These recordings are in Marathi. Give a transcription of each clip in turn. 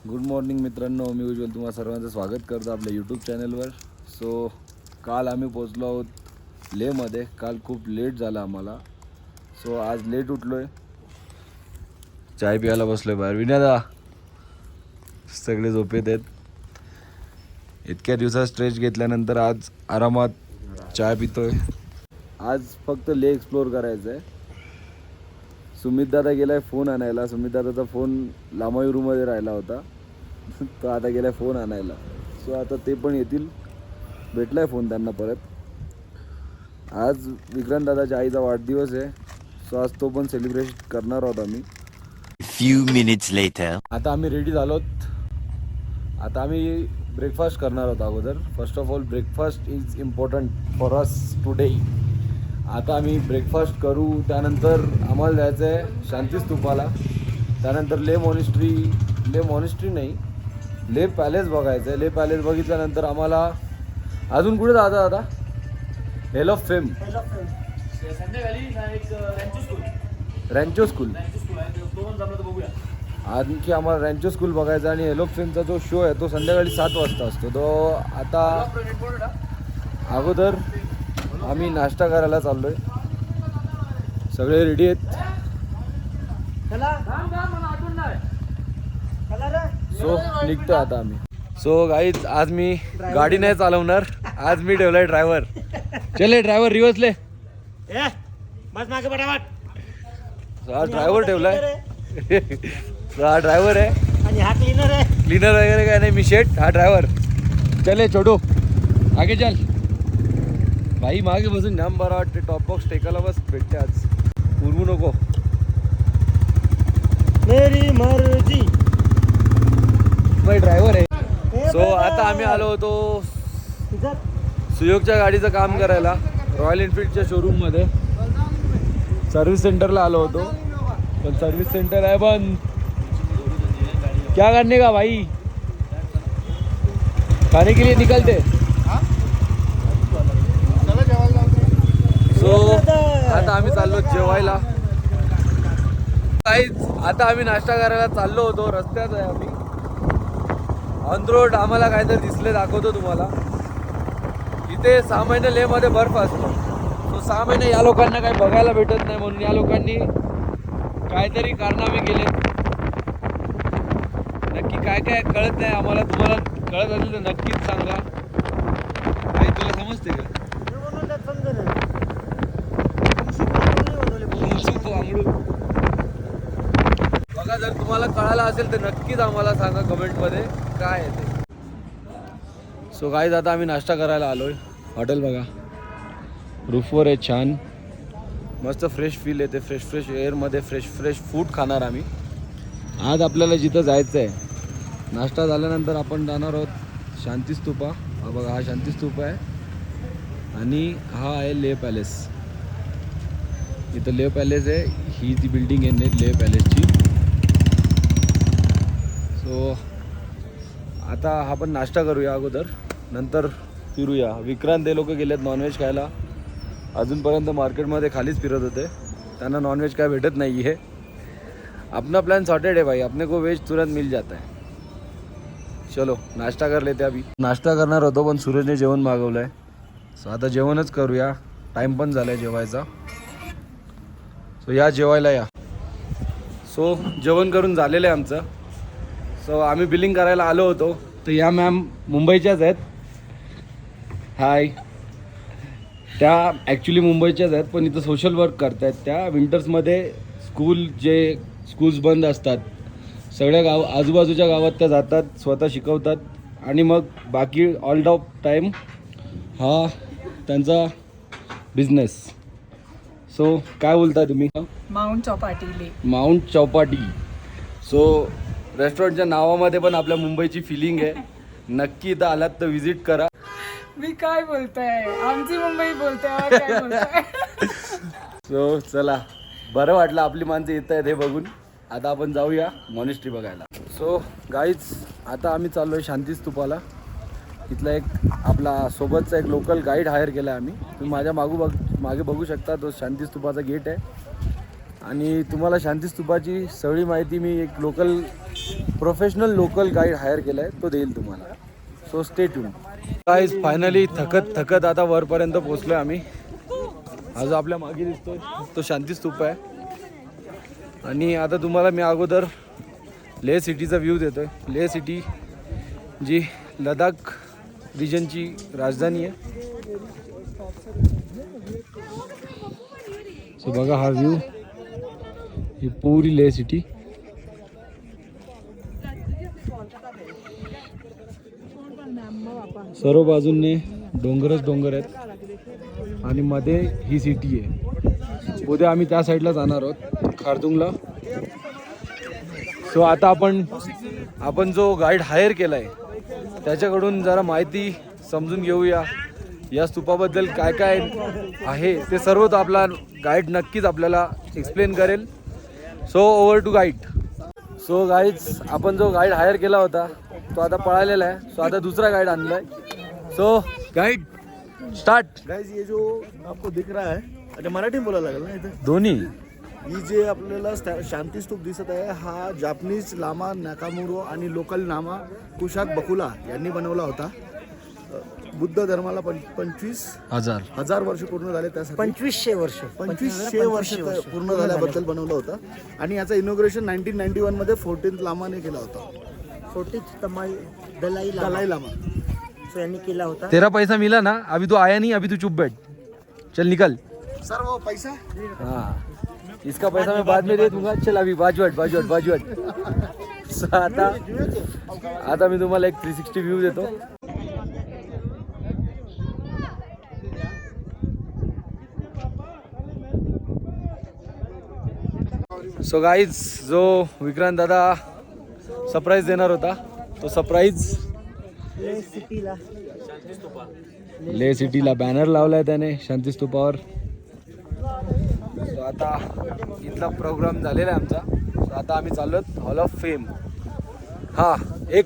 गुड मॉर्निंग मित्रांनो, मी उज्ज्वल तुम्हा सर्वांचं स्वागत करतो आपल्या यूट्यूब चॅनलवर. सो काल आम्ही पोचलो आहोत लेहमध्ये. काल खूप लेट झाला आम्हाला, सो आज लेट उठलो आहे. चाय प्यायला बसलो आहे बाहेर. विनयदा सगळे झोपेत आहेत. इतक्या दिवसात स्ट्रेच घेतल्यानंतर आज आरामात चाय पितोय. आज फक्त लेह एक्सप्लोअर करायचं आहे. सुमित दादा गेलाय फोन आणायला. सुमित दादाचा फोन लामायूरमध्ये राहिला होता, तो आता गेलाय फोन आणायला. सो आता ते पण येतील. भेटलाय फोन त्यांना परत. आज विक्रांत दादाच्या आईचा वाढदिवस आहे, सो आज तो पण सेलिब्रेट करणार आहोत आम्ही. Few minutes later. आता आम्ही रेडी झालोत. आता आम्ही ब्रेकफास्ट करणार आहोत अगोदर. First of all breakfast is important for us today. आता आम्ही ब्रेकफास्ट करू. त्यानंतर आम्हाला जायचं आहे शांतीस्तूपाला. त्यानंतर लेह मॉनेस्ट्री नाही, लेह पॅलेस बघायचं आहे. लेह पॅलेस बघितल्यानंतर आम्हाला अजून कुठे जायचं आता? Hall of fame, Rancho school. आणखी आम्हाला रँचो स्कूल बघायचा आणि हेल ऑफ फेमचा जो शो आहे तो संध्याकाळी 7 वाजता असतो. तो आता अगोदर आम्ही नाश्ता करायला चाललो आहे. सगळे रेडी आहेत. सो निघतो आता आम्ही. सो गाईज, आज मी गाडी नाही चालवणार. आज मी ठेवलाय ड्रायव्हर. चले ड्रायव्हर, रिवर्स ले. हा ड्रायव्हर ठेवलाय. हा ड्रायव्हर आहे आणि हा क्लीनर आहे. क्लीनर वगैरे काय नाही, मी शेट. हा ड्रायव्हर. चले छोटू, आगे चल. भाई मागे बसून जाम बरं वाटते. टॉप बॉक्स टेकायला बस भेटते आज. उरवू नको. मेरी मर्जी. भाई ड्रायव्हर आहे. सो आता आम्ही आलो होतो सुयोगच्या गाडीचं काम करायला रॉयल एनफिल्डच्या शोरूममध्ये. सर्व्हिस सेंटरला आलो होतो, पण सर्व्हिस सेंटर आहे बंद. क्या करने का भाई? खाने के लिए निकलते. सो आता आम्ही चाललो जेवायला. काहीच आता आम्ही नाश्ता करायला चाललो होतो. रस्त्यात आहे आम्ही, ऑन रोड. आम्हाला काहीतरी दिसले, दाखवतो तुम्हाला. इथे 6 महिने लेहमध्ये बर्फ असतो. तो 6 महिने या लोकांना काही बघायला भेटत नाही, म्हणून या लोकांनी काहीतरी कारनामे केले. नक्की काय काय कळत नाही आम्हाला. तुम्हाला कळत असेल तर नक्कीच सांगा. काही तुला समजते का? बघा, जर तुम्हाला कळालं असेल तर नक्कीच आम्हाला सांगा कमेंटमध्ये काय आहे ते. सो गाईज, आता आम्ही नाश्ता करायला आलोय. हॉटेल बघा, रूफवर आहे. छान मस्त फ्रेश फील येते. फ्रेश एअरमध्ये फ्रेश फूड खाणार आम्ही. आज आपल्याला जिथं जायचं आहे, नाश्ता झाल्यानंतर आपण जाणार आहोत शांतीस्तूपा. हा बघा, हा शांतीस्तूप आहे आणि हा आहे लेह पॅलेस. इथं लेह पॅलेस आहे. ही ती बिल्डिंग आहे लेह पॅलेसची. सो आता हा पण नाश्ता करूया अगोदर, नंतर फिरूया. विक्रांत ते लोक गेलेत नॉनव्हेज खायला. अजूनपर्यंत मार्केटमध्ये खालीच फिरत होते. त्यांना नॉनव्हेज काय भेटत नाही आहे. अपना प्लान सॉर्टेड है भाई, अपने को वेज तुरंत मिल जाता है. चलो नाश्ता कर लेते. अभी नाश्ता करणार होतो, पण सूरजने जेवण मागवलं आहे. सो आता जेवणच करूया. टाईम पण झाला आहे जेवायचा. सो या जेवायला या. सो जेवण करून झालेलं आहे आमचं. सो आम्ही बिलिंग करायला आलो होतो, तर या मॅम मुंबईच्याच आहेत. हाय. त्या ॲक्च्युली मुंबईच्याच आहेत, पण इथं सोशल वर्क करत आहेत. त्या विंटर्समध्ये स्कूल्स बंद असतात सगळ्या आजूबाजूच्या गावात त्या जातात, स्वतः शिकवतात आणि मग बाकी ऑल ऑफ टाईम हा त्यांचा बिझनेस. सो काय बोलता तुम्ही? माउंट चौपाटी. सो रेस्टॉरंटच्या नावामध्ये पण आपल्या मुंबईची फिलिंग आहे. नक्की इथं आलात तर व्हिजिट करा. मी काय बोलताय, आमची मुंबई बोलताय. सो चला, बरं वाटलं आपली माणसं येत आहेत हे बघून. आता आपण जाऊया मॉनेस्ट्री बघायला. सो गाईज, आता आम्ही चाललो आहे शांतीस्तूपाला. इथला एक आपला सोबतचा एक लोकल गाईड हायर केला आहे आम्ही. तुम्ही माझ्या मागे बघू शकता, तो शांतीस्तूपाचा गेट आहे. आणि तुम्हाला शांतीस्तूपाची सगळी माहिती मी एक local professional local guide hire केलाय, तो देईल तुम्हाला. So stay tuned. Guys finally थकत आता वरपर्यंत पोहोचलोय आम्ही. हा जो आपल्या मागे दिसतोय तो शांती स्तूप आहे. आणि आता तुम्हाला मी अगोदर लेह सिटीचा व्ह्यू देतोय. लेह सिटी जी लडाख रिजनची राजधानी आहे. सो बघा हा व्ह्यू, ही पूरी लेह सिटी. सर्व बाजूंनी डोंगरच डोंगर आहेत आणि मध्ये ही सिटी आहे. उद्या आम्ही त्या साईडला जाणार आहोत, खारदुंगला. सो आता आपण जो गाईड हायर केला आहे त्याच्याकडून जरा माहिती समजून घेऊया. या स्तूपाबद्दल काय काय आहे ते सर्व तो आपला गाईड नक्कीच आपल्याला एक्सप्लेन करेल. So over to guide. So guys, आपण जो गाईड हायर केला होता तो आता पळालेला आहे. सो आता दुसरा गाईड आणला आहे. So guide start. गाइस ये जो आपको दिख रहा है, अच्छा मराठी में बोलायला लागेल ना इथे. दोन्ही ही जे आपल्याला शांती स्तूप दिसत आहे, हा जापनीज लामा नाकामुरो आणि लोकल लामा कुशाक बकुला यांनी बनवला होता. बुद्ध धर्माला 25,000 वर्ष पूर्ण झाले, त्यासाठी 2500 वर्ष 2500 वर्ष पूर्ण झाल्याबद्दल बनवलं होतं. आणि याचं इनॉग्रेशन 1991 मध्ये 14th लामाने केला होता. 14th Dalai llama. सो यांनी केला होता. तेरा पैसा मिला ना, अभी तो आया नहीं, अभी तू चुप बैठ, चल निकल. सर वो पैसा हाँ, इसका पैसा मैं बाद में दे दूंगा. चल अभी बाजवट. आता मी तुम्हाला एक 360 व्ह्यू देतो. सो गाईज, जो विक्रांत दादा सरप्राईज देणार होता तो सरप्राईज लेह सिटीला बॅनर लावलाय त्याने शांती स्तूपावर. सो आता इथला प्रोग्राम झालेला आहे आमचा. सो आता आम्ही चाललोत हॉल ऑफ फेम. हा, एक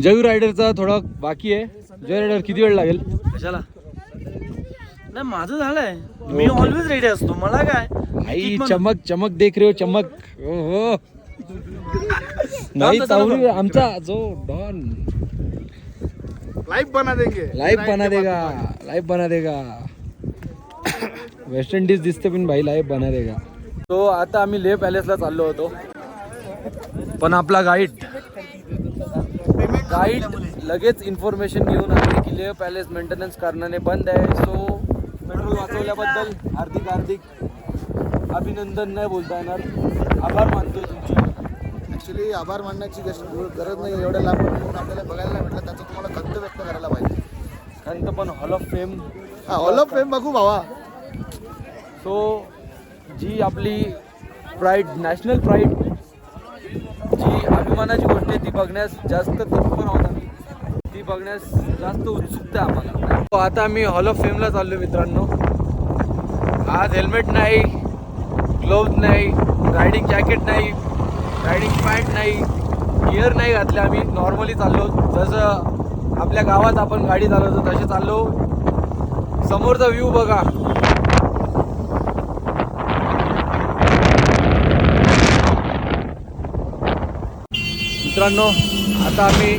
जयू रायडरचा थोडा बाकी आहे. जय रायडर किती वेळ लागेल? कशाला? नाही, माझं झालंय. मी ऑलवेज रेडी असतो. मला काय आई चमक देख रे हो, चमक. हो नाही चावरी आमचा जो डॉन लाइव बना देगा. वेस्ट इंडिज दिसते पण भाई लाईव्ह बना देगा. तो आता आम्ही लेह पॅलेसला चाललो होतो, पण आपला गाईड लगेच इन्फॉर्मेशन घेऊन आले की लेह पॅलेस मेंटेनन्स कारणाने बंद आहे. सो पेट्रोल वाचवल्याबद्दल हार्दिक अभिनंदन नाही बोलता येणार. आभार मानतो तुमचे. ॲक्च्युली आभार मानण्याची गरज नाही. एवढ्या लांब आपल्याला बघायला नाही भेटलं, त्याचं तुम्हाला खंत व्यक्त करायला पाहिजे. खंत पण hall of fame. Hall of fame बघू भावा. सो जी आपली प्राईड, नॅशनल प्राईड, जी अभिमानाची गोष्ट आहे ती बघण्यास जास्त तत्पर आहोत आम्ही. ती बघण्यास जास्त उत्सुकता आहे आम्हाला. तो आता आम्ही हॉल ऑफ फेमला चाललो मित्रांनो. आज हेल्मेट नाही, ग्लोव्ज नाही, रायडिंग जॅकेट नाही, रायडिंग पॅन्ट नाही, गिअर नाही घातले. आम्ही नॉर्मली चाललो, जसं आपल्या गावात आपण गाडी चालवतो तसे चाललो. समोरचा व्ह्यू बघा. मित्रांनो, आता आम्ही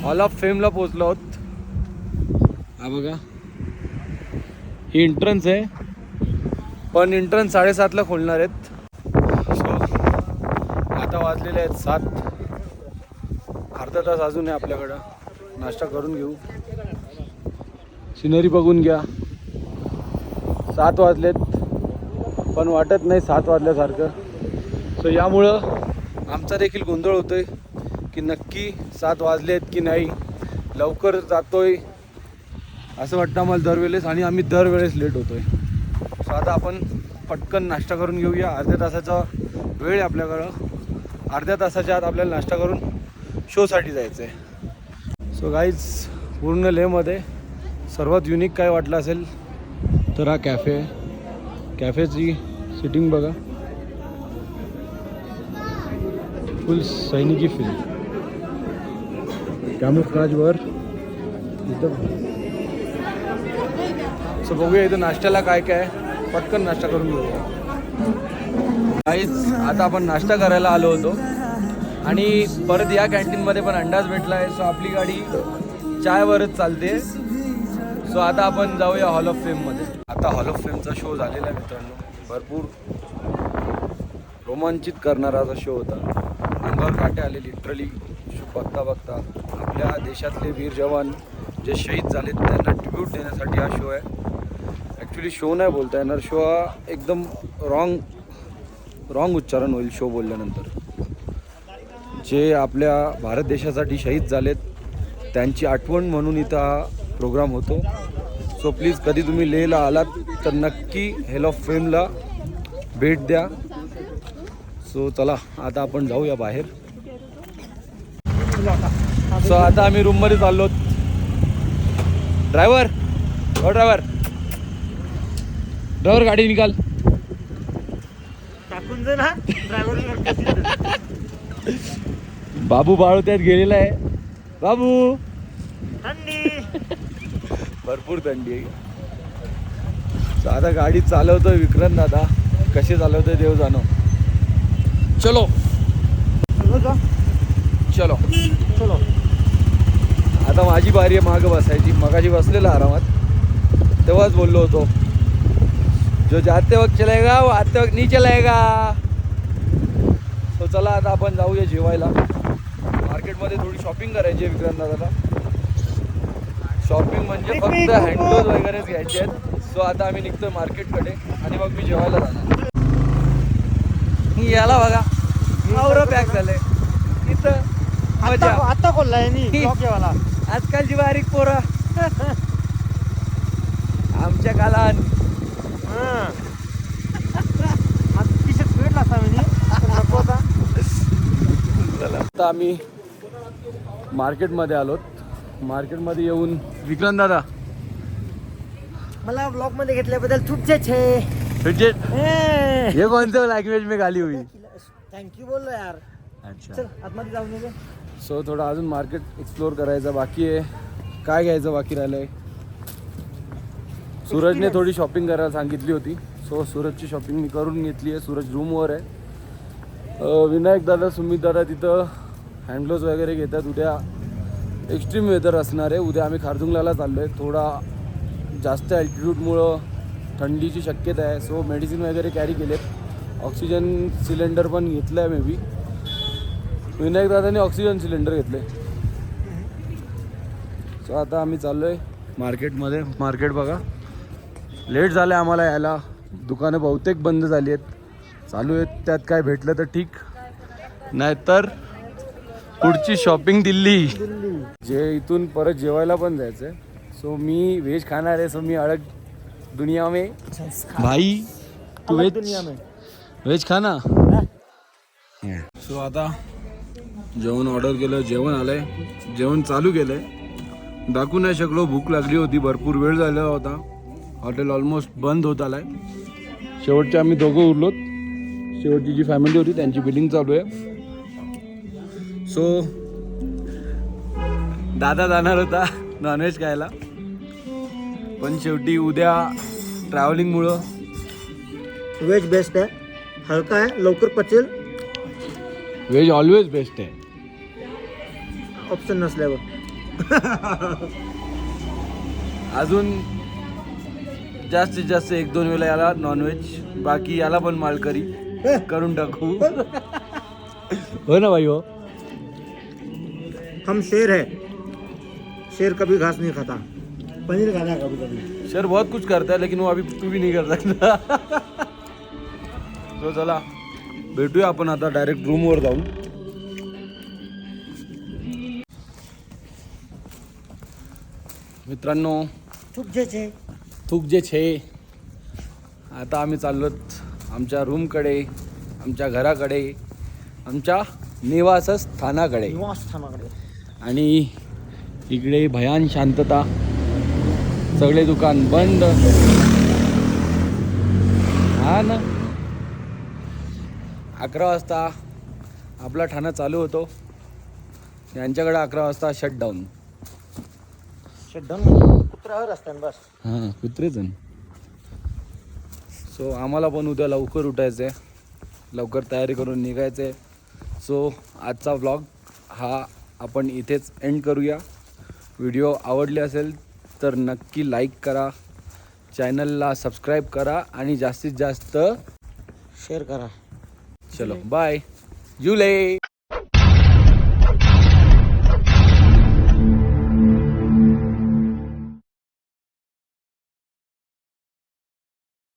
हॉल ऑफ फेमला पोहोचलो आहोत. हा बघा, ही एंट्रन्स आहे, पण एंट्रन्स 7:30ला खोलणार आहेत. सो आता वाजलेले आहेत 7. अर्धा तास अजून आहे आपल्याकडं. नाश्ता करून घेऊ, सिनरी बघून घ्या. 7 वाजलेत, पण वाटत नाही 7 वाजल्यासारखं. सो यामुळं आमचा देखील गोंधळ होतोय की नक्की 7 वाजलेत की नाही, लवकर जातोय असं वाटतं आम्हाला दरवेळेस, आणि आम्ही दरवेळेस लेट होतोय. सो आता आपण पटकन नाश्ता करून घेऊया. अर्ध्या तासाचा वेळ आहे आपल्याकडं. अर्ध्या तासाच्या आत आपल्याला नाश्ता करून शोसाठी जायचं आहे. सो गाईज, पूर्ण लेहमध्ये सर्वात युनिक काय वाटलं असेल तर हा कॅफे आहे. कॅफेची सिटिंग बघा, फुल सैनिकी फील. कॅमोफ्लेजवर इथं. सो बघूया इथं नाश्त्याला काय काय. पटकन नाश्ता करून घेऊया. काहीच आता आपण नाश्ता करायला आलो होतो. आणि परत या कॅन्टीनमध्ये पण अंडाच भेटला आहे. सो आपली गाडी चायवरच चालते. सो आता आपण जाऊया हॉल ऑफ फेममध्ये. आता हॉल ऑफ फेमचा शो झालेला आहे मित्रांनो. भरपूर रोमांचित करणारा असा शो होता. अंगावर काटे आले लिटरली बघता बघता. आपल्या देशातले वीर जवान जे शहीद झालेत त्यांना ट्रिब्यूट देण्यासाठी हा शो आहे. ॲक्च्युली शो नाही बोलता येणार. शो हा एकदम रॉंग उच्चारण होईल शो बोलल्यानंतर. जे आपल्या भारत देशासाठी शहीद झालेत त्यांची आठवण म्हणून इथं हा प्रोग्राम होतो. सो प्लीज कधी तुम्ही लेहला आलात तर नक्की हॉल ऑफ फेमला भेट द्या. सो चला आता आपण जाऊया बाहेर. सो आता आम्ही रूममध्ये चाललो. ड्रायव्हर गाडी निकाल. टाकून दे ना ड्रायव्हर. बाबू बाळोत्यात गेलेला आहे. बाबू थंडी भरपूर थंडी आहे. So, आता गाडी चालवतोय विक्रांत दादा. कशी चालवतोय देव जाणो. चलो चलो चलो. आता माझी बारी आहे मागं बसायची. मगाशी बसलेला आरामात तेव्हाच बोललो होतो जो जाते वक्त चलेगा वो आते वक्त नहीं चलेगा. सो चला आता आपण जाऊया जेवायला. मार्केटमध्ये थोडी शॉपिंग करायची आहे विक्रांत दादाला. शॉपिंग म्हणजे फक्त हँडग्लोव्ज वगैरेच घ्यायचे आहेत. सो आता आम्ही निघतोय मार्केटकडे आणि मग मी जेवायला जाणार. याला बघा आवरं पॅक झालंय इथं. मजा आता खोललाय मी ब्लॉक जेवायला. आजकालची बारीक पोरं आमच्या कालान आता आम्ही मार्केटमध्ये आलोत. मार्केटमध्ये येऊन विक्रांत दादा मला ब्लॉक मध्ये घेतल्याबद्दल तुमचे छे. ये कोणतं लँग्वेज में गाली हुई. थँक्यू बोललो यार. अच्छा चल आतमध्ये जाऊन येऊ. सो थोडं अजून मार्केट एक्सप्लोअर करायचं बाकी आहे. काय घ्यायचं बाकी राहिलंय. सूरजने थोडी शॉपिंग करायला सांगितली होती. सो सूरजची शॉपिंग मी करून घेतली आहे. सूरज रूमवर आहे. विनायक दादा सुमित दादा तिथं हँडग्लोव्ज वगैरे घेतात. उद्या एक्स्ट्रीम वेदर असणार आहे. उद्या आम्ही खारदुंगलाला चाललो आहे. थोडा जास्त ॲल्टिट्यूडमुळं थंडीची शक्यता आहे. सो मेडिसिन वगैरे कॅरी केलेत. ऑक्सिजन सिलेंडर पण घेतलं आहे मे बी. विनायक दादाने ऑक्सिजन सिलेंडर घेतले. सो आता आम्ही चाललो आहे मार्केटमध्ये. मार्केट बघा लेट झालं आहे आम्हाला यायला. दुकानं बहुतेक बंद झाली आहेत. चालू आहेत. त्यात काय भेटलं तर ठीक नाहीतर पुढची शॉपिंग दिल्ली. जे इथून परत जेवायला पण जायचं आहे. सो मी व्हेज खाणार आहे. सो मी अलग दुनिया में भाई तू अलग दुनिया में व्हेज खाना. सो आता जेवण ऑर्डर केलं. जेवण आलंय. जेवण चालू केलंय. दाखवू नाही शकलो. भूक लागली होती. भरपूर वेळ झाला होता. हॉटेल ऑलमोस्ट बंद होत आलाय. शेवटचे आम्ही दोघं उरलोत. शेवटची जी फॅमिली होती त्यांची बिलिंग चालू आहे. सो दादा जाणार होता नॉनव्हेज खायला पण शेवटी उद्या ट्रॅव्हलिंगमुळं व्हेज बेस्ट आहे. हलका आहे. लवकर पचेल. व्हेज ऑलवेज बेस्ट आहे ऑप्शन नसल्यावर. अजून जास्तीत जास्त 1-2 वेळा याला नॉनव्हेज. बाकी याला पण मालकरी करून टाकू. हो ना भाई. हो हम शेर है. शेर कभी घास नहीं खाता. पनीर खाता है कभी कभी. सर बहुत कुछ करता है लेकिन वो अभी तू भी नहीं कर सकता. तो चला भेटूया आपण आता डायरेक्ट रूमवर जाऊन. मित्रांनो थूक जे छे. आता आम्ही चाललोत आमच्या रूमकडे, आमच्या घराकडे, आमच्या निवासस्थानाकडे. आणि इकडे भयान शांतता. सगळे दुकान बंद. हा ना 11 वाजता आपला ठाणा चालू होतो. यांच्याकडे 11 वाजता शटडाऊन. कुत्र्यावर असतात बस. हां कुत्रेच. सो आम्हाला पण उद्या लवकर उठायचं आहे. लवकर तयारी करून निघायचं आहे. सो आजचा व्लॉग हा आपण इथेच एंड करूया. व्हिडिओ आवडले असेल तर नक्की लाईक करा, चॅनलला सबस्क्राईब करा आणि जास्तीत जास्त शेअर करा. चलो बाय जुले.